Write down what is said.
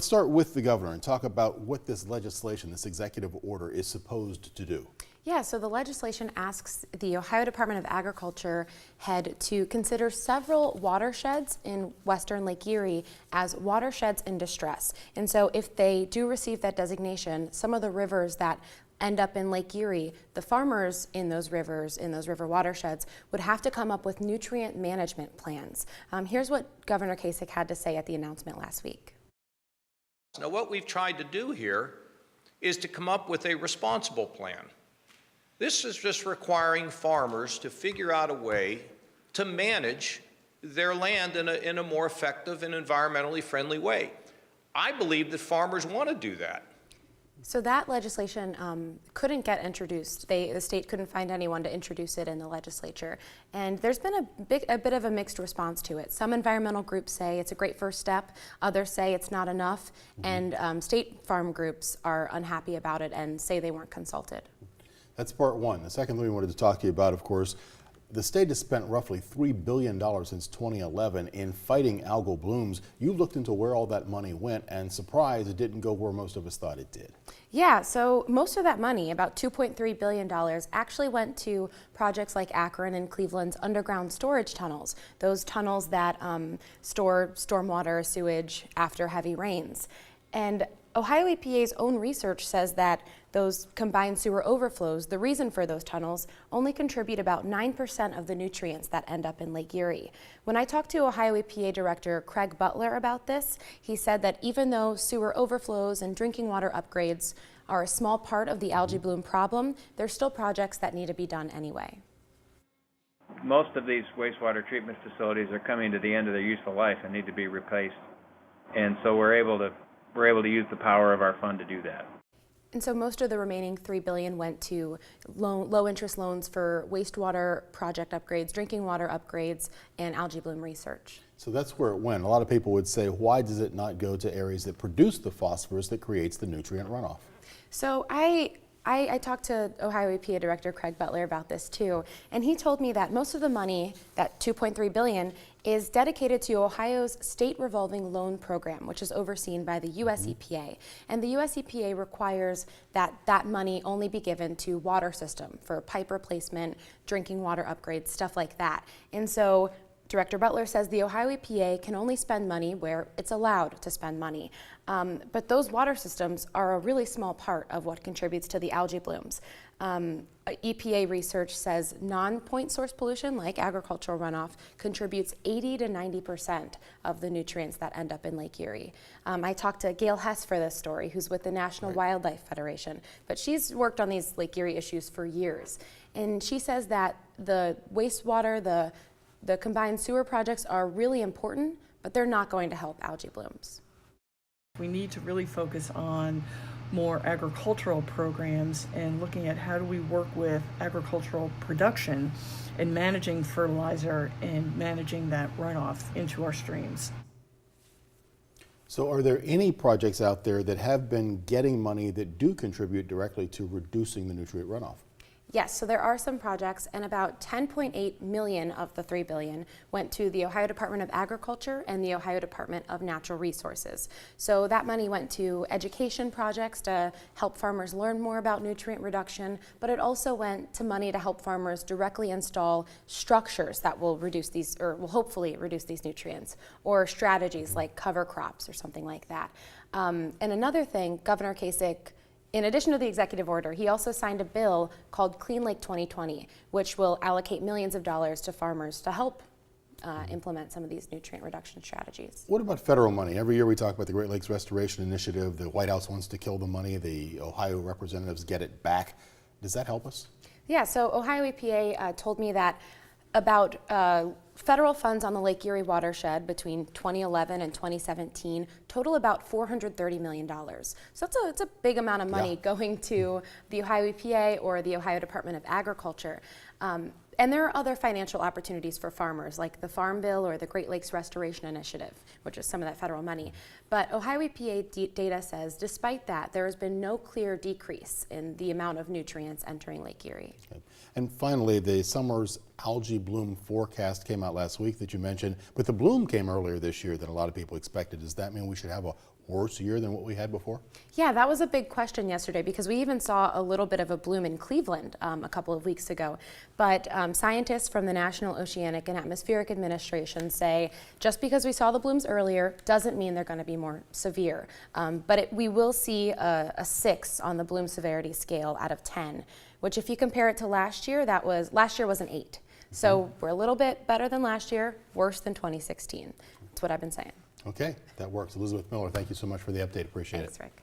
Let's start with the governor and talk about what this legislation, this executive order, is supposed to do. Yeah, so the legislation asks the Ohio Department of Agriculture head to consider several watersheds in western Lake Erie as watersheds in distress. And so if they do receive that designation, some of the rivers that end up in Lake Erie, the farmers in those rivers, in those river watersheds, would have to come up with nutrient management plans. Here's what Governor Kasich had to say at the announcement last week. Now, what we've tried to do here is to come up with a responsible plan. This is just requiring farmers to figure out a way to manage their land in a more effective and environmentally friendly way. I believe that farmers want to do that. So that legislation couldn't get introduced. The state couldn't find anyone to introduce it in the legislature. And there's been a bit of a mixed response to it. Some environmental groups say it's a great first step. Others say it's not enough. And state farm groups are unhappy about it and say they weren't consulted. That's part one. The second thing we wanted to talk to you about, of course, the state has spent roughly $3 billion since 2011 in fighting algal blooms. You looked into where all that money went, and surprised it didn't go where most of us thought it did. Yeah, so most of that money, about $2.3 billion, actually went to projects like Akron and Cleveland's underground storage tunnels, those tunnels that store stormwater, sewage after heavy rains. And Ohio EPA's own research says that those combined sewer overflows, the reason for those tunnels, only contribute about 9% of the nutrients that end up in Lake Erie. When I talked to Ohio EPA Director Craig Butler about this, he said that even though sewer overflows and drinking water upgrades are a small part of the algae bloom problem, there's still projects that need to be done anyway. Most of these wastewater treatment facilities are coming to the end of their useful life and need to be replaced. And so we're able to use the power of our fund to do that. And so most of the remaining $3 billion went to low interest loans for wastewater project upgrades, drinking water upgrades, and algae bloom research. So that's where it went. A lot of people would say, why does it not go to areas that produce the phosphorus that creates the nutrient runoff? So I talked to Ohio EPA Director Craig Butler about this too, and he told me that most of the money, that $2.3 billion, is dedicated to Ohio's state revolving loan program, which is overseen by the U.S. EPA. And the U.S. EPA requires that that money only be given to water system for pipe replacement, drinking water upgrades, stuff like that. And so Director Butler says the Ohio EPA can only spend money where it's allowed to spend money. But those water systems are a really small part of what contributes to the algae blooms. EPA research says non-point source pollution, like agricultural runoff, contributes 80 to 90% of the nutrients that end up in Lake Erie. I talked to Gail Hess for this story, who's with the National Wildlife Federation, but she's worked on these Lake Erie issues for years. And she says that the wastewater, the combined sewer projects are really important, but they're not going to help algae blooms. We need to really focus on more agricultural programs and looking at how do we work with agricultural production and managing fertilizer and managing that runoff into our streams. So are there any projects out there that have been getting money that do contribute directly to reducing the nutrient runoff? Yes, so there are some projects, and about $10.8 million of the $3 billion went to the Ohio Department of Agriculture and the Ohio Department of Natural Resources. So that money went to education projects to help farmers learn more about nutrient reduction, but it also went to money to help farmers directly install structures that will reduce these, or will hopefully reduce these nutrients, or strategies like cover crops or something like that. And another thing, Governor Kasich, in addition to the executive order, he also signed a bill called Clean Lake 2020, which will allocate millions of dollars to farmers to help implement some of these nutrient reduction strategies. What about federal money? Every year we talk about the Great Lakes Restoration Initiative. The White House wants to kill the money. The Ohio representatives get it back. Does that help us? Yeah, so Ohio EPA told me that about federal funds on the Lake Erie watershed between 2011 and 2017 total about $430 million. So it's a big amount of money going to the Ohio EPA or the Ohio Department of Agriculture. And there are other financial opportunities for farmers, like the Farm Bill or the Great Lakes Restoration Initiative, which is some of that federal money. But Ohio EPA data says, despite that, there has been no clear decrease in the amount of nutrients entering Lake Erie. Okay. And finally, the summer's algae bloom forecast came out last week that you mentioned, but the bloom came earlier this year than a lot of people expected. Does that mean we should have a worse year than what we had before? Yeah, that was a big question yesterday because we even saw a little bit of a bloom in Cleveland a couple of weeks ago. But scientists from the National Oceanic and Atmospheric Administration say just because we saw the blooms earlier doesn't mean they're going to be more severe. But we will see a 6 on the bloom severity scale out of 10, which if you compare it to last year, last year was an 8. So we're a little bit better than last year, worse than 2016. That's what I've been saying. Okay, that works. Elizabeth Miller, thank you so much for the update. Appreciate it. Thanks, Rick.